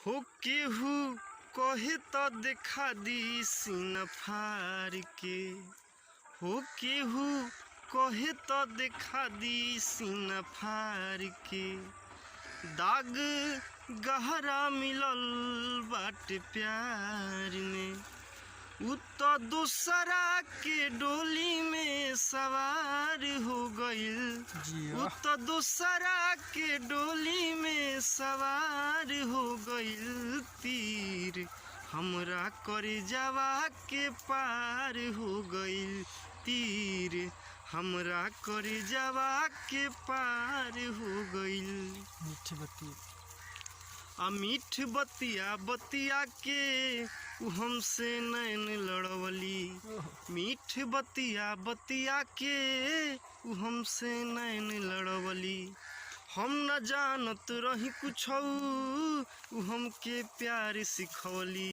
हो केहू कहे तो देखा दी सीना फार के। हो केहू कहे तो देखा दी सीना फार के। दाग गहरा मिलल बाटे प्यार में। उ तो दूसरा के डोली में सवार हो गइल। उ तो दूसरा के डोली में सवार हो गइल। तीर हमरा करेजवा के पार हो गइल। तीर हमरा करेजवा के पार हो गइल। मीठ बतिया मीठ बतिया बतिया के उ हमसे नैन लड़वली। मीठ बतिया बतिया के उ हमसे नैन लड़वली। हम न जानत रही कुछ उ हमके प्यार सिखवली।